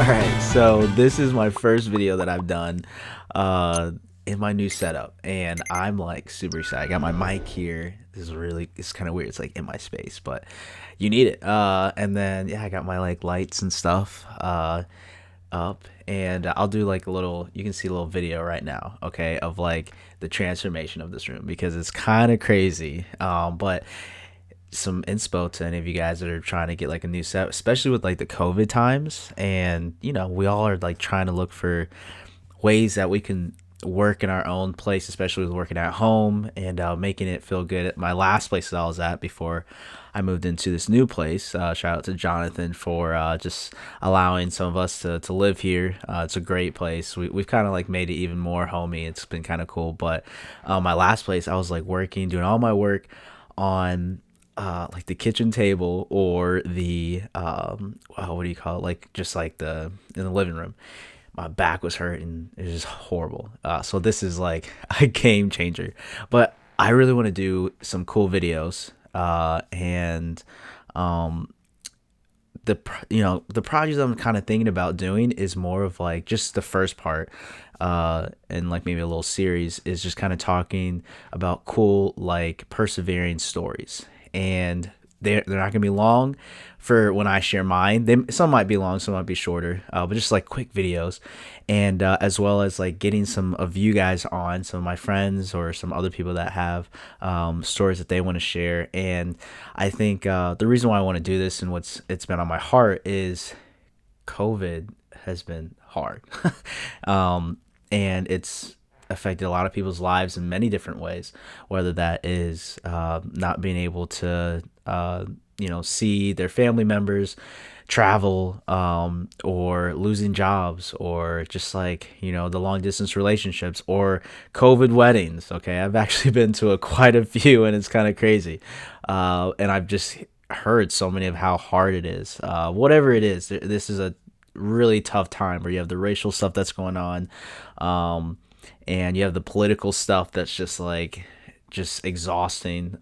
Alright, so this is my first video that I've done uh in my new setup, and I'm like super excited. I got my mic here. It's kind of weird. It's like in my space, but you need it. And then yeah, I got my like lights and stuff up, and I'll do like a little, you can see a little video right now, okay, of like the transformation of this room because it's kind of crazy. But some inspo to any of you guys that are trying to get like a new set, especially with like the COVID times. And, we all are like trying to look for ways that we can work in our own place, especially with working at home and making it feel good. At my last place that I was at before I moved into this new place, shout out to Jonathan for just allowing some of us to live here. It's a great place. We've kind of like made it even more homey. It's been kind of cool. But my last place, I was like working, doing all my work on like the kitchen table or the what do you call it, like just like the in the living room. My back was hurting. It was just horrible. So this is like a game changer. But I really want to do some cool videos, and the projects I'm kind of thinking about doing is more of like just the first part, and like maybe a little series is just kind of talking about cool like persevering stories. And they're not gonna be long for when I share mine. Some might be long, some might be shorter, but just like quick videos, and as well as like getting some of you guys on, some of my friends or some other people that have stories that they want to share. And I think the reason why I want to do this and it's been on my heart is COVID has been hard, and it's affected a lot of people's lives in many different ways, whether that is not being able to see their family members, travel, or losing jobs, or just like the long distance relationships, or COVID weddings. Okay, I've actually been to quite a few, and it's kind of crazy, and I've just heard so many of how hard it is. Whatever it is, this is a really tough time where you have the racial stuff that's going on, and you have the political stuff that's just exhausting.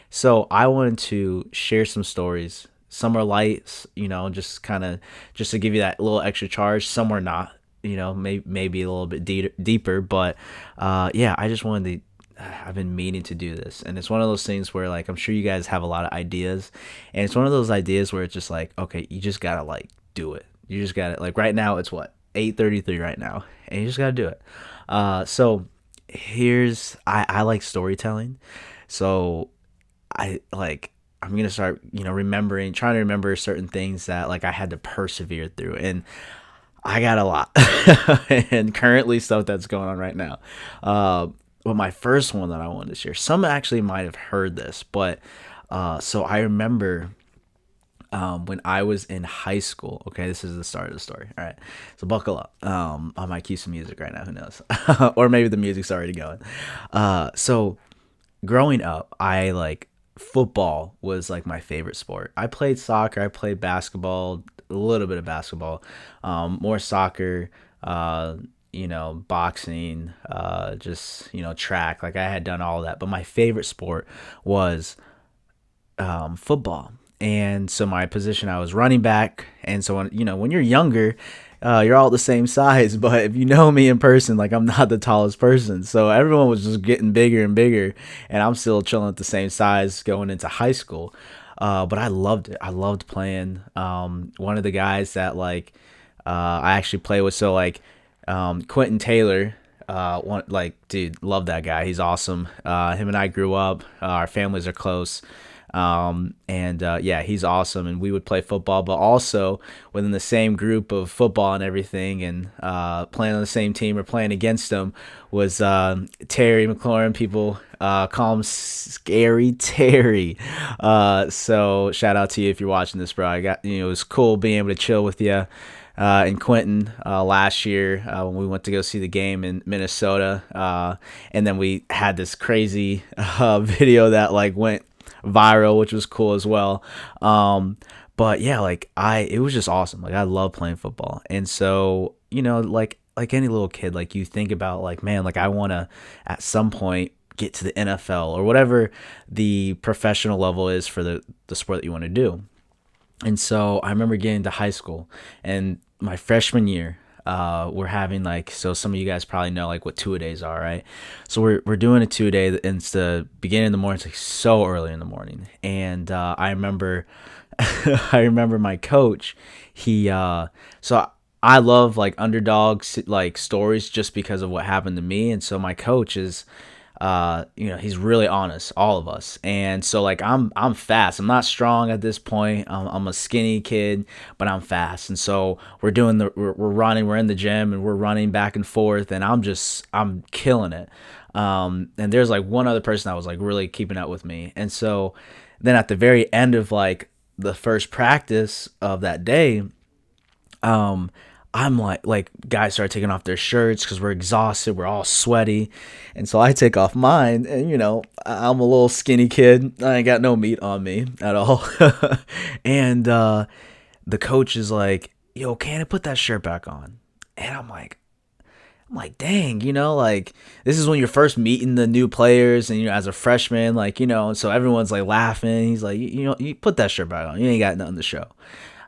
So I wanted to share some stories. Some are light, just to give you that little extra charge. Some are not, maybe a little bit deeper. But yeah, I just wanted to. I've been meaning to do this, and it's one of those things where like I'm sure you guys have a lot of ideas, and it's one of those ideas where it's just like, okay, you just gotta like do it. You just gotta, like, right now it's what, 8:33 right now, and you just gotta do it. So here's, I like storytelling, so I'm gonna start trying to remember certain things that like I had to persevere through, and I got a lot, and currently stuff that's going on right now. But my first one that I wanted to share, some actually might have heard this, but so I remember when I was in high school. Okay, this is the start of the story. All right, so buckle up. I might cue some music right now. Who knows? Or maybe the music's already going. So growing up, I like football was like my favorite sport. I played soccer. I played basketball, a little bit of basketball, more soccer. Boxing, just track. Like I had done all of that, but my favorite sport was football. And so my position, I was running back. And so when you're younger, you're all the same size. But if you know me in person, like I'm not the tallest person. So everyone was just getting bigger and bigger, and I'm still chilling at the same size going into high school. But I loved it. I loved playing. One of the guys that I actually play with, so like Quentin Taylor. Dude, love that guy. He's awesome. Him and I grew up. Our families are close. And yeah, he's awesome. And we would play football, but also within the same group of football and everything, and playing on the same team or playing against them was Terry McLaurin. People call him Scary Terry. So shout out to you if you're watching this, bro. It was cool being able to chill with you. And Quentin last year when we went to go see the game in Minnesota, and then we had this crazy video that like went viral, which was cool as well. But yeah, it was just awesome. Like I love playing football, and so like any little kid, like you think about like, man, like I want to at some point get to the NFL or whatever the professional level is for the sport that you want to do. And so I remember getting to high school, and my freshman year, we're having like, so some of you guys probably know like what two a days are, right? So we're doing a two a day, and it's the beginning of the morning. It's like so early in the morning, and I remember, I remember my coach. He so I love like underdogs like stories just because of what happened to me, and so my coach is he's really honest, all of us. And so like I'm fast. I'm not strong at this point. I'm a skinny kid, but I'm fast. And so we're running, we're in the gym and we're running back and forth, and I'm killing it. And there's like one other person that was like really keeping up with me. And so then at the very end of like the first practice of that day, um, I'm like guys start taking off their shirts because we're exhausted, we're all sweaty, and so I take off mine, and I'm a little skinny kid, I ain't got no meat on me at all, and the coach is like, "Yo, Cannon, put that shirt back on," and I'm like, dang, like this is when you're first meeting the new players, and as a freshman, like and so everyone's like laughing. He's like, you put that shirt back on, you ain't got nothing to show.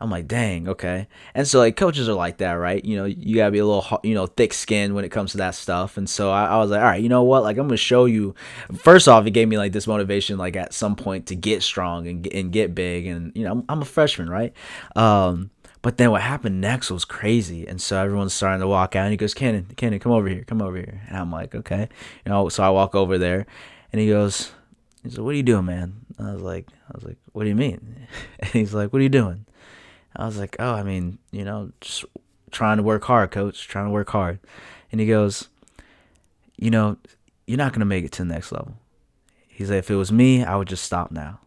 I'm like, dang, okay. And so like coaches are like that, right? You gotta be a little, thick skinned when it comes to that stuff. And so I was like, all right, you know what? Like I'm gonna show you. First off, it gave me like this motivation, like at some point to get strong and get big. And I'm a freshman, right? But then what happened next was crazy, and so everyone's starting to walk out. And he goes, Cannon, come over here, come over here. And I'm like, okay, So I walk over there, and he's like, what are you doing, man? I was like, what do you mean? And he's like, what are you doing? I was like, oh, I mean, just trying to work hard, coach, trying to work hard. And he goes, you're not gonna make it to the next level. He's like, if it was me, I would just stop now.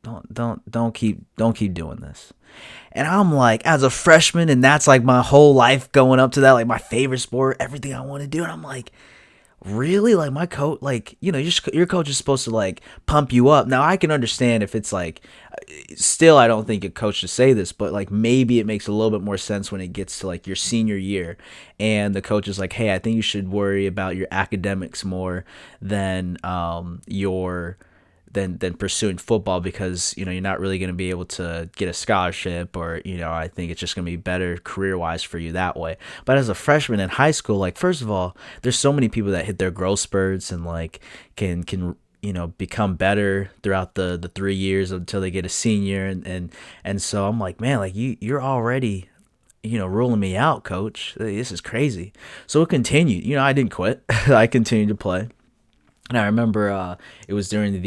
Don't keep doing this. And I'm like, as a freshman, and that's like my whole life going up to that, like my favorite sport, everything I want to do. And I'm like, really? Like my coach, like, your coach is supposed to like pump you up. Now I can understand if it's like, still, I don't think a coach should say this, but like maybe it makes a little bit more sense when it gets to like your senior year and the coach is like, hey, I think you should worry about your academics more than your than pursuing football, because you're not really going to be able to get a scholarship, or I think it's just going to be better career wise for you that way. But as a freshman in high school, like first of all, there's so many people that hit their growth spurts and like can become better throughout the 3 years until they get a senior, and so I'm like, man, like you're already ruling me out, coach. This is crazy. So it continued. I didn't quit. I continued to play. And I remember during a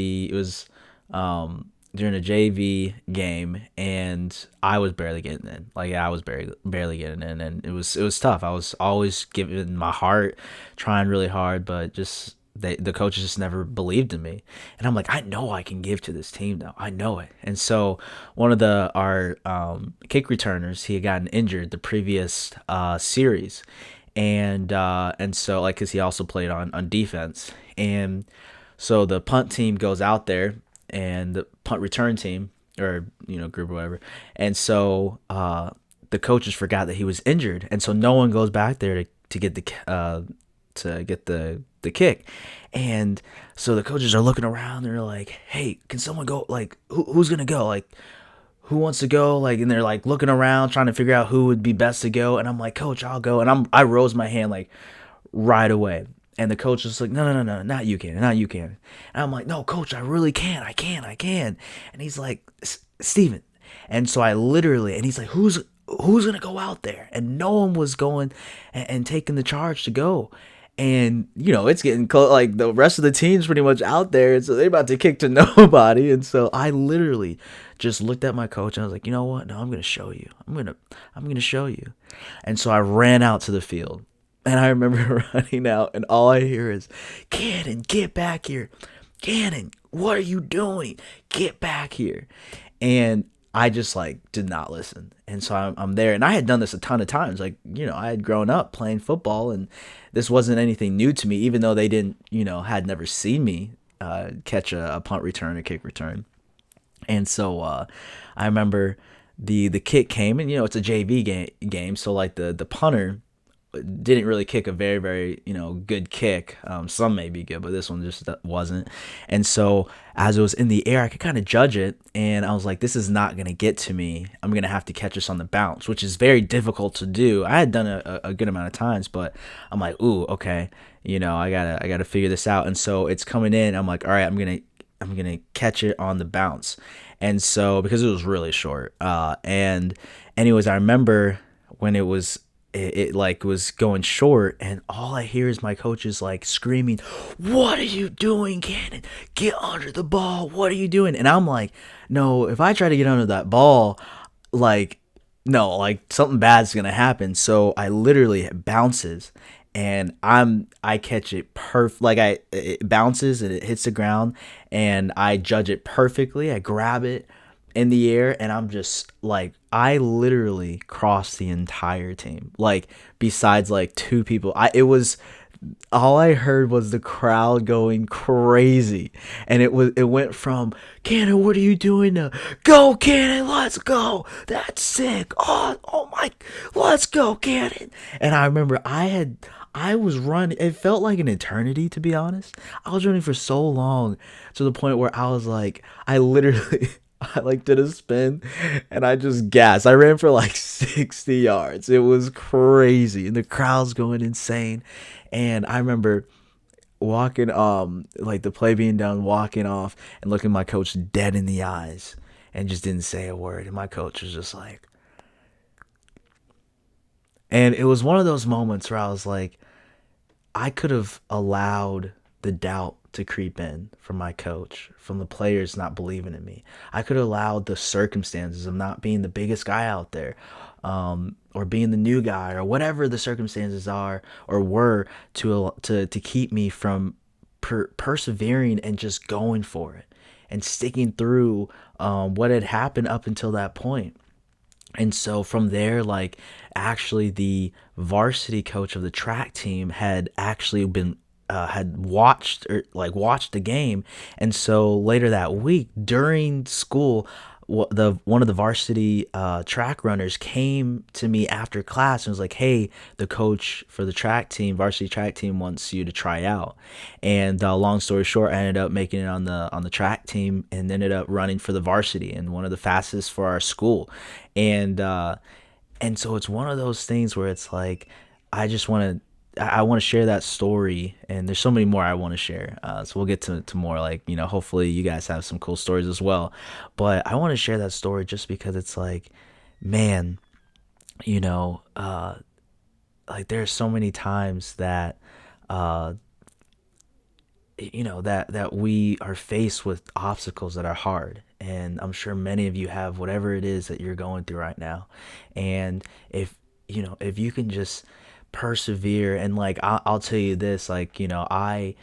JV game, and I was barely getting in. Like I was barely getting in, and it was tough. I was always giving my heart, trying really hard, but just the coaches just never believed in me. And I'm like, I know I can give to this team now. I know it. And so one of our kick returners, he had gotten injured the previous series, and so like, because he also played on defense, and so the punt team goes out there, and the punt return team, or group or whatever, and so the coaches forgot that he was injured, and so no one goes back there to get the kick. And so the coaches are looking around, they're like, hey, can someone go, like who's gonna go, like who wants to go, like, and they're like looking around trying to figure out who would be best to go. And I'm like, coach, I'll go. And I rose my hand like right away, and the coach was like, no, not you can, not you can. And I'm like, no, coach, I really can, I can. And he's like, Steven. And so I literally, and he's like, who's gonna go out there? And no one was going and taking the charge to go. And it's getting close, like the rest of the team's pretty much out there, and so they're about to kick to nobody. And so I literally just looked at my coach, and I was like, you know what, no, I'm gonna show you, I'm gonna show you. And so I ran out to the field, and I remember running out, and all I hear is, Cannon, get back here. Cannon, what are you doing? Get back here. And I just like did not listen. And so I'm there, and I had done this a ton of times. Like, I had grown up playing football, and this wasn't anything new to me, even though they didn't, had never seen me catch a punt return or kick return. And so I remember the kick came, and it's a JV game, so like the punter didn't really kick a very, very, good kick. Some may be good, but this one just wasn't. And so as it was in the air, I could kind of judge it, and I was like, this is not gonna get to me. I'm gonna have to catch this on the bounce, which is very difficult to do. I had done it a good amount of times, but I'm like, ooh, okay, I gotta figure this out. And so it's coming in. I'm like, all right, I'm gonna catch it on the bounce. And so because it was really short, and anyways, I remember when it like was going short, and all I hear is my coach is like screaming, "What are you doing, Cannon? Get under the ball. What are you doing?" And I'm like, no, if I try to get under that ball, like, no, like something bad's gonna happen. So I literally, it bounces, and I catch it like it bounces and it hits the ground, and I judge it perfectly. I grab it in the air, and I'm just like, I literally crossed the entire team, like besides like two people. I it was All I heard was the crowd going crazy, and it went from, Cannon, what are you doing now? Go, Cannon, let's go. That's sick. Oh my, let's go, Cannon. And I remember I was running. It felt like an eternity, to be honest. I was running for so long, to the point where I was like, I literally I like did a spin, and I just gasped. I ran for like 60 yards. It was crazy, and the crowd's going insane. And I remember walking, like the play being done, walking off and looking my coach dead in the eyes, and just didn't say a word. And my coach was just like, and it was one of those moments where I was like, I could have allowed the doubt to creep in from my coach, from the players not believing in me. I could have allowed the circumstances of not being the biggest guy out there, or being the new guy, or whatever the circumstances are or were, to keep me from persevering and just going for it and sticking through what had happened up until that point. And so from there, like, actually the varsity coach of the track team had actually been had watched the game. And so later that week during school, the one of the varsity track runners came to me after class and was like, "Hey, the coach for the varsity track team, wants you to try out." And long story short, I ended up making it on the track team, and ended up running for the varsity, and one of the fastest for our school. And so it's one of those things where it's like, I want to share that story, and there's so many more I want to share. So we'll get to more, like, hopefully you guys have some cool stories as well. But I want to share that story just because it's like, man, like there's so many times that, uh, that we are faced with obstacles that are hard, and I'm sure many of you have whatever it is that you're going through right now. And if you can just persevere, and like, I'll tell you this, like, I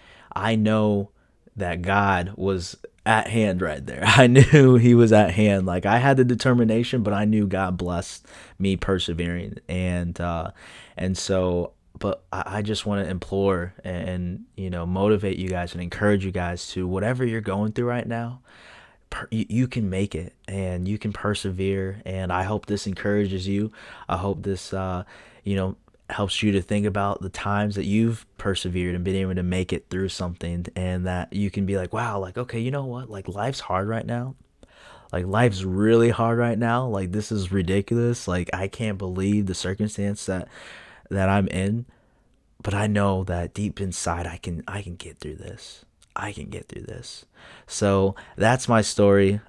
know that God was at hand right there. I knew he was at hand. Like, I had the determination, but I knew God blessed me persevering. And so, but I just want to implore and motivate you guys and encourage you guys to, whatever you're going through right now, you can make it, and you can persevere. And I hope this encourages you. I hope this helps you to think about the times that you've persevered and been able to make it through something, and that you can be like, wow, like, okay, you know what, like, life's hard right now. Like, life's really hard right now. Like, this is ridiculous. Like, I can't believe the circumstance that I'm in, but I know that deep inside I can get through this. I can get through this. So that's my story.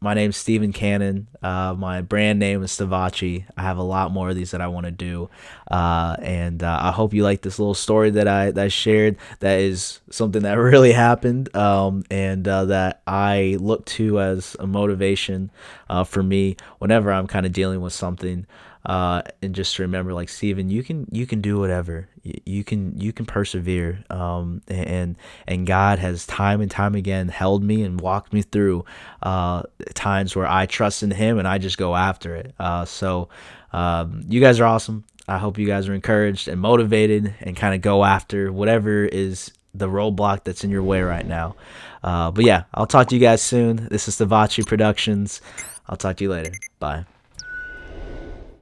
My name's Stephen Cannon. My brand name is Stavachi. I have a lot more of these that I want to do. And I hope you like this little story that I shared. That is something that really happened, and that I look to as a motivation for me whenever I'm kind of dealing with something. And just to remember, like, Stephen, you can do whatever. You can persevere. And God has time and time again held me and walked me through times where I trust in him and I just go after it. So you guys are awesome. I hope you guys are encouraged and motivated, and kind of go after whatever is the roadblock that's in your way right now. But yeah, I'll talk to you guys soon. This is Stavachi Productions. I'll talk to you later. Bye.